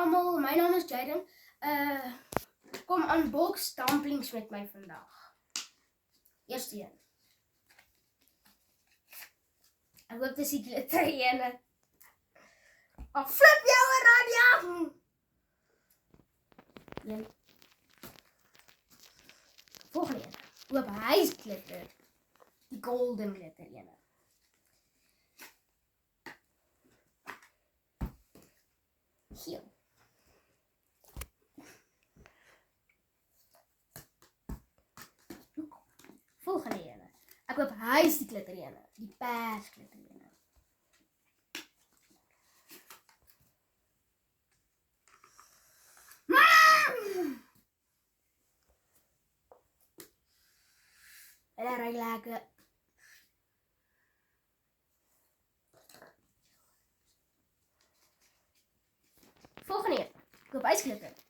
almal, my naam is Jaden. Kom unbox dumplings met my vandag. Eerste een. Ek hoop dis die glitter ene. Oh, flip jou Radia! Een. Volgende een. Oop, hy is glitter. Die golden glitter ene. Geel. Volgende ene. Ek hoop hy is die glitter ene. Die pers glitter ene. Hulle ruik lekker. Volgende een. Ek hoop hy is glitter.